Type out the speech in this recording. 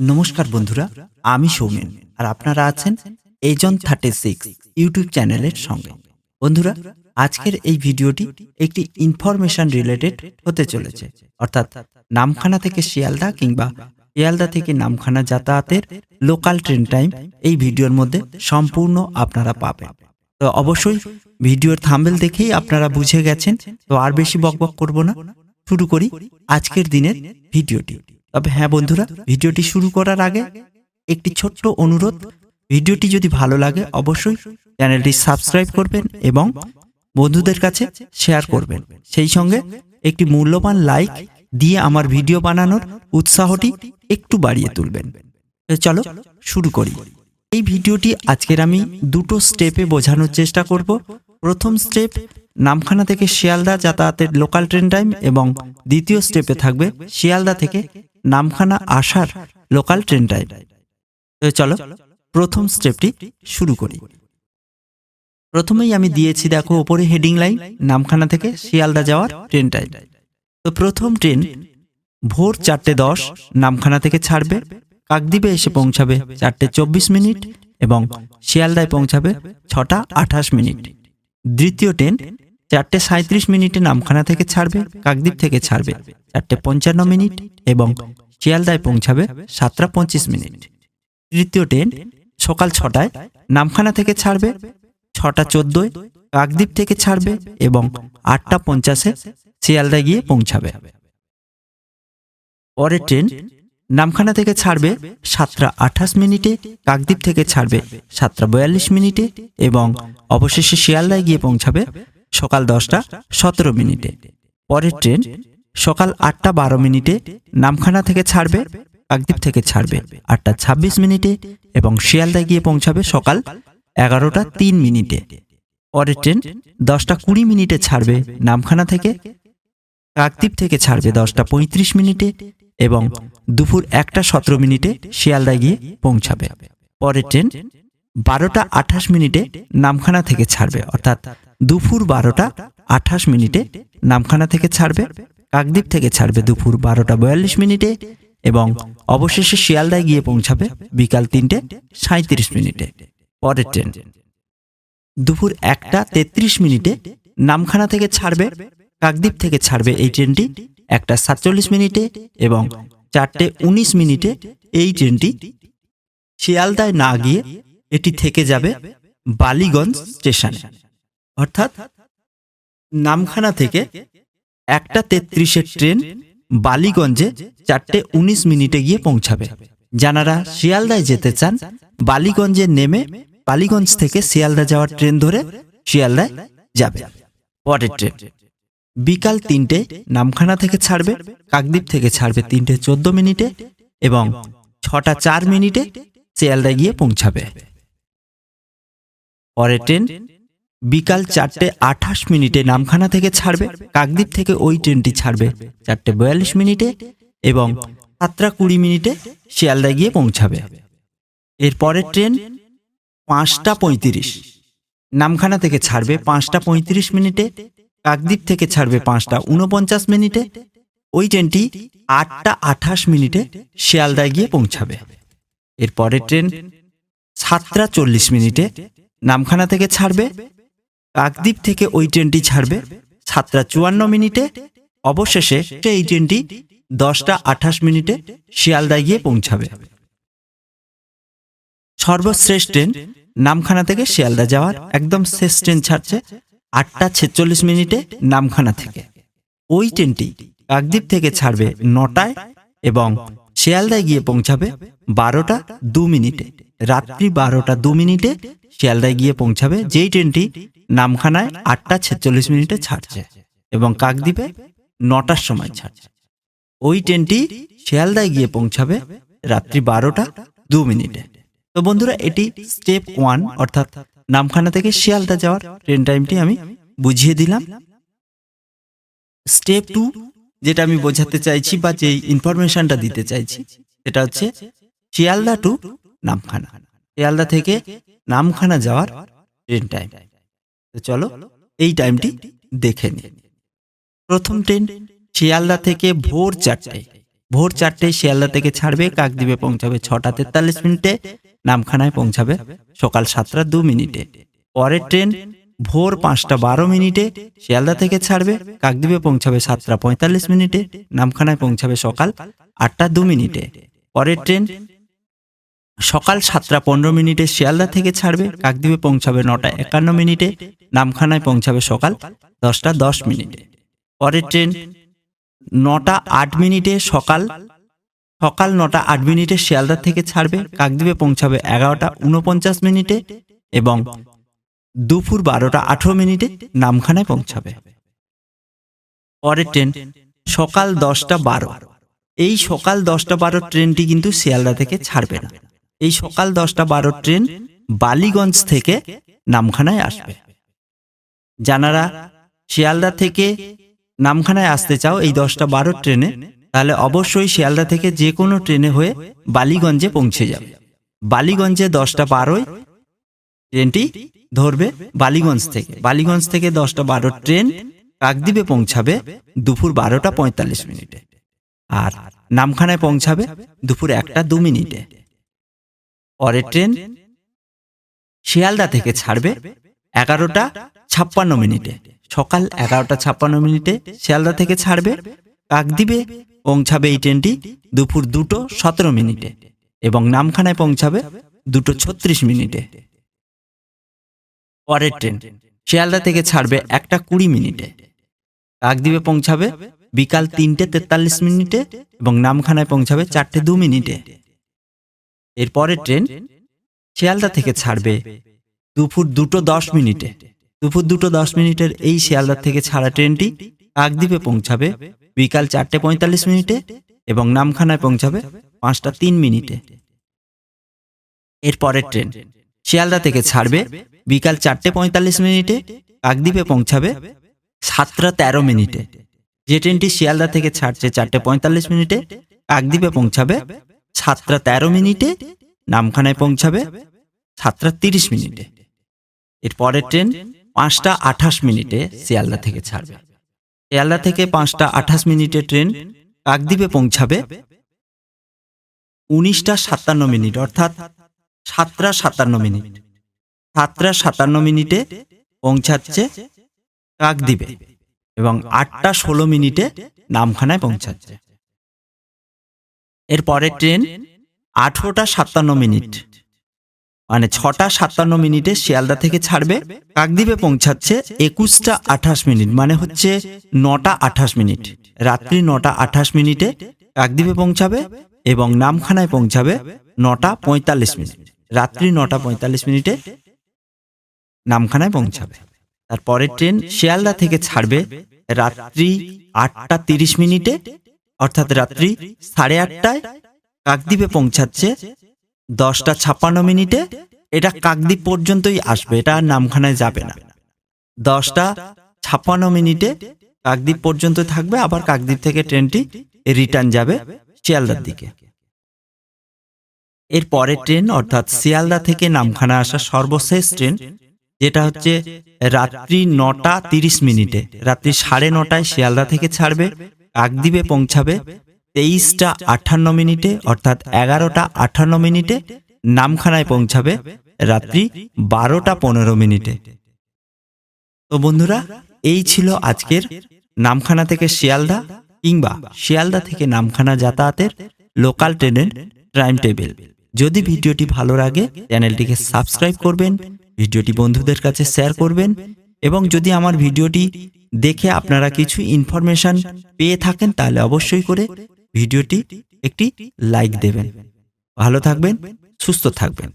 নমস্কার বন্ধুরা, আমি সৌমেন আর আপনারা আছেন এজন 36 ইউটিউব চ্যানেলের সঙ্গে। বন্ধুরা, আজকের এই ভিডিওটি একটি ইনফরমেশন রিলেটেড হতে চলেছে, অর্থাৎ নামখানা থেকে শিয়ালদা কিংবা শিয়ালদা থেকে নামখানা যাতায়াতের লোকাল ট্রেন টাইম এই ভিডিওর মধ্যে সম্পূর্ণ আপনারা পাবেন। তো অবশ্যই ভিডিওর থাম্বনেল দেখেই আপনারা বুঝে গেছেন। তো আর বেশি বকবক করব না, শুরু করি আজকের দিনের ভিডিওটি। তবে হ্যাঁ বন্ধুরা, ভিডিওটি শুরু করার আগে একটি ছোট্ট অনুরোধ, ভিডিওটি যদি ভালো লাগে অবশ্যই চ্যানেলটি সাবস্ক্রাইব করবেন এবং বন্ধুদের কাছে শেয়ার করবেন। সেই সঙ্গে একটি মূল্যবান লাইক দিয়ে আমার ভিডিও বানানোর উৎসাহটি একটু বাড়িয়ে তুলবেন। তো চলো শুরু করি। এই ভিডিওটি আজকের আমি দুটো স্টেপে বোঝানোর চেষ্টা করব। প্রথম স্টেপ নামখানা থেকে শিয়ালদা যাতায়াতের লোকাল ট্রেন টাইম এবং দ্বিতীয় স্টেপে থাকবে শিয়ালদা থেকে নামখানা আসার লোকাল ট্রেন টাইম। তো চলো প্রথম স্টেপটি শুরু করি। প্রথমেই আমি দিয়েছি, দেখো ওপরে হেডিং লাইন, নামখানা থেকে শিয়ালদা যাওয়ার ট্রেন টাইম। তো প্রথম ট্রেন ভোর 4:10 নামখানা থেকে ছাড়বে, কাকদ্বীপে এসে পৌঁছাবে 4:24 এবং শিয়ালদায় পৌঁছাবে 6:28। দ্বিতীয় ট্রেন 4:37 নামখানা থেকে ছাড়বে, কাকদ্বীপ থেকে ছাড়বে 4:55 এবং শিয়ালদায় পৌঁছাবে 7:25। তৃতীয় ট্রেন সকাল 6টায় নামখানা থেকে ছাড়বে, 6:14 কাকদ্বীপ থেকে ছাড়বে এবং 8:50 শিয়ালদায় গিয়ে পৌঁছাবে। পরের ট্রেন নামখানা থেকে ছাড়বে 7:28, কাকদ্বীপ থেকে ছাড়বে 7:42 এবং অবশেষে শিয়ালদায় গিয়ে পৌঁছাবে সকাল 10:17। পরের ট্রেন সকাল 8:12 নামখানা থেকে ছাড়বে, কাকদ্বীপ থেকে ছাড়বে 8:26 এবং শিয়ালদায় গিয়ে পৌঁছাবে সকাল 11:03। পরের ট্রেন 10:20 ছাড়বে নামখানা থেকে, কাকদ্বীপ থেকে ছাড়বে 10:35 এবং দুপুর 1:17 শিয়ালদায় গিয়ে পৌঁছাবে। পরের ট্রেন 12:28 নামখানা থেকে ছাড়বে, অর্থাৎ দুপুর 12:28 নামখানা থেকে ছাড়বে, কাকদ্বীপ থেকে ছাড়বে দুপুর 12:42 এবং অবশেষে শিয়ালদায় গিয়ে পৌঁছাবে বিকাল 3:37। পরের ট্রেন দুপুর 1:33 নামখানা থেকে ছাড়বে, কাকদ্বীপ থেকে ছাড়বে এই ট্রেনটি 1:47 এবং 4:19 এই ট্রেনটি শিয়ালদায় না গিয়ে এটি থেকে যাবে বালিগঞ্জ স্টেশনে। অর্থাৎ নামখানা থেকে 1:33 ট্রেন বালিগঞ্জে 4:19 গিয়ে পৌঁছাবে। যারা শিয়ালদায় যেতে চান বালিগঞ্জে নেমে বালিগঞ্জ থেকে শিয়ালদা যাওয়ার ট্রেন ধরে শিয়ালদায় যাবে। পরের ট্রেন বিকাল 3টে নামখানা থেকে ছাড়বে, কাকদ্বীপ থেকে ছাড়বে 3:14 এবং 6:04 শিয়ালদায় গিয়ে পৌঁছাবে। পরের ট্রেন বিকাল 4:28 নামখানা থেকে ছাড়বে, কাকদ্বীপ থেকে ওই ট্রেনটি ছাড়বে 4:42 এবং 7:20 শিয়ালদায় গিয়ে পৌঁছাবে। এর পরের ট্রেন 5:35 নামখানা থেকে ছাড়বে, 5:35 কাকদ্বীপ থেকে ছাড়বে 5:49। ওই ট্রেনটি 8:28 শিয়ালদায় গিয়ে পৌঁছাবে। এর পরের ট্রেন 7:40 নামখানা থেকে ছাড়বে, কাকদ্বীপ থেকে ওই ট্রেনটি ছাড়বে 7:54। অবশেষে এই ট্রেনটি 10:28 শিয়ালদায় গিয়ে পৌঁছাবে। সর্বশেষ ট্রেন নামখানা থেকে শিয়ালদা যাওয়ার একদম শেষ ট্রেন ছাড়ছে 8:46 নামখানা থেকে। ওই ট্রেনটি কাকদ্বীপ থেকে ছাড়বে 9টায় এবং শিয়ালদায় গিয়ে পৌঁছাবে 12:02। রাত্রি 12:02 শিয়ালদায় গিয়ে পৌঁছাবে, যেই ট্রেনটি নামখানায় 8:46 ছাড়ছে এবং কাকদ্বীপে 9টার সময় ছাড়ছে। ওই ট্রেনটি শিয়ালদায় গিয়ে পৌঁছাবে রাত্রি 12:02। তো বন্ধুরা, এটি স্টেপ 1 অর্থাৎ নামখানা থেকে শিয়ালদা যাওয়ার ট্রেন টাইমটি আমি বুঝিয়ে দিলাম। স্টেপ 2 যেটা আমি বোঝাতে চাইছি বা যে ইনফরমেশনটা দিতে চাইছি সেটা হচ্ছে শিয়ালদা টু নামখানা, শিয়ালদা থেকে নামখানা যাওয়ার ট্রেন টাইম। তো চলো এই টাইমটি দেখে নিই। প্রথম ট্রেন শিয়ালদা থেকে ভোর 4টায় ভোর 4টেয় শিয়ালদা থেকে ছাড়বে, কাকদ্বীপে পৌঁছাবে 6টা 43 মিনিটে, নামখানায় পৌঁছাবে সকাল 7টা 2 মিনিটে। পরের ট্রেন ভোর 5টা 12 মিনিটে শিয়ালদা থেকে ছাড়বে, কাকদ্বীপে পৌঁছাবে 7টা 45 মিনিটে, নামখানায় পৌঁছাবে সকাল 8টা 2 মিনিটে। পরের ট্রেন সকাল 7টা 15 মিনিটে শিয়ালদা থেকে ছাড়বে, কাকদ্বীপে পৌঁছাবে 9টা 51 মিনিটে, নামখানায় পৌঁছাবে সকাল 10টা 10 মিনিটে। পরের ট্রেন 9টা 8 মিনিটে সকাল 9টা 8 মিনিটে শিয়ালদা থেকে ছাড়বে, কাকদ্বীপে পৌঁছাবে 11টা 49 মিনিটে এবং দুপুর 12টা 18 মিনিটে নামখানায় পৌঁছাবে। পরের ট্রেন সকাল 10টা 12। এই সকাল 10টা 12 ট্রেনটি কিন্তু শিয়ালদা থেকে ছাড়বে না। এই সকাল 10টা 12 ট্রেন বালিগঞ্জ থেকে নামখানায় আসবে। যারা শিয়ালদা থেকে নামখানায় আসতে চাও এই 10টা 12 ট্রেনে, তাহলে অবশ্যই শিয়ালদা থেকে যে কোনো ট্রেনে হয়ে বালিগঞ্জে পৌঁছে যাবে। বালিগঞ্জে 10টা 12 ট্রেনটি ধরবে বালিগঞ্জ থেকে। বালিগঞ্জ থেকে 10টা 12 ট্রেন কাকদ্বীপে পৌঁছাবে দুপুর 12টা 45 মিনিটে আর নামখানায় পৌঁছাবে দুপুর 1টা 2 মিনিটে। পরের ট্রেন শিয়ালদা থেকে ছাড়বে 11টা 56 মিনিটে, সকাল 11টা 56 মিনিটে শিয়ালদা থেকে ছাড়বে, কাকদ্বীপে পৌঁছাবে এই ট্রেনটি দুপুর 2টো 17 মিনিটে এবং নামখানায় পৌঁছাবে 2টো 36 মিনিটে। পরের ট্রেন শিয়ালদা থেকে ছাড়বে 1টা 20 মিনিটে, কাকদ্বীপে পৌঁছাবে বিকাল 3টে 43 মিনিটে এবং নামখানায় পৌঁছাবে 4টে 2 মিনিটে। এর পরের ট্রেন শিয়ালদা থেকে ছাড়বে দুপুর 2টো 10 মিনিটে। দুপুর 2টো 10 মিনিটের এই শিয়ালদা থেকে ছাড়া ট্রেনটি কাকদ্বীপে পৌঁছাবে বিকাল 4টে 45 মিনিটে এবং নামখানায় পৌঁছাবে 5টা 3 মিনিটে। এর পরের ট্রেন শিয়ালদা থেকে ছাড়বে বিকাল 4টে 45 মিনিটে, কাকদ্বীপে পৌঁছাবে 7টা 13 মিনিটে। যে ট্রেনটি শিয়ালদা থেকে ছাড়ছে 4টে 45 মিনিটে, কাকদ্বীপে পৌঁছাবে 7টা 13 মিনিটে, নামখানায় পৌঁছাবে 7টা 30 মিনিটে। এর পরের ট্রেন 5টা 28 মিনিটে শিয়ালদা থেকে ছাড়বে। শিয়ালদা থেকে 5টা 28 মিনিটের ট্রেন কাকদ্বীপে পৌঁছাবে 19টা 57 মিনিট, অর্থাৎ 7টা 57 মিনিট। 7টা 57 মিনিটে পৌঁছাচ্ছে কাকদ্বীপে এবং 8টা 16 মিনিটে নামখানায় পৌঁছাচ্ছে। এর পরের ট্রেন 18টা 57 মিনিট, মানে 6টা 57 মিনিটে শিয়ালদা থেকে ছাড়বে, কাকদ্বীপে পৌঁছাচ্ছে 21টা 28 মিনিট, মানে হচ্ছে 9টা 28 মিনিট। রাত্রি 9টা 28 মিনিটে কাকদ্বীপে পৌঁছাবে এবং নামখানায় পৌঁছাবে 9টা 45 মিনিট। রাত্রি 9টা 45 মিনিটে নামখানায় পৌঁছাবে। তারপরের ট্রেন শিয়ালদা থেকে ছাড়বে রাত্রি 8টা 30 মিনিটে, অর্থাৎ রাত্রি 8:30টায়, কাকদ্বীপে পৌঁছাচ্ছে 10টা 56 মিনিটে। এটা কাকদ্বীপ পর্যন্তই আসবে, এটা নামখানায় যাবে না। 10টা 56 মিনিটে কাকদ্বীপ পর্যন্ত থাকবে, আবার কাকদ্বীপ থেকে ট্রেনটি রিটার্ন যাবে শিয়ালদার দিকে। এর পরের ট্রেন অর্থাৎ শিয়ালদা থেকে নামখানা আসা সর্বশেষ ট্রেন, যেটা হচ্ছে রাত্রি 9টা 30 মিনিটে, রাত্রি 9:30টায় শিয়ালদা থেকে ছাড়বে, কাকদ্বীপে পৌঁছাবে 23টা 58 মিনিটে, অর্থাৎ 11টা 58 মিনিটে, নামখানায় পৌঁছাবে রাত্রি 12টা 15 মিনিটে। তো বন্ধুরা, এই ছিল আজকের নামখানা থেকে শিয়ালদা কিংবা শিয়ালদা থেকে নামখানা যাতায়াতের লোকাল ট্রেনের টাইম টেবিল। যদি ভিডিওটি ভালো লাগে চ্যানেলটিকে সাবস্ক্রাইব করবেন, ভিডিওটি বন্ধুদের কাছে শেয়ার করবেন এবং যদি আমার ভিডিওটি দেখে আপনারা কিছু ইনফরমেশন পেয়ে থাকেন তাহলে অবশ্যই করে ভিডিওটি একটি লাইক দেবেন। ভালো থাকবেন, সুস্থ থাকবেন।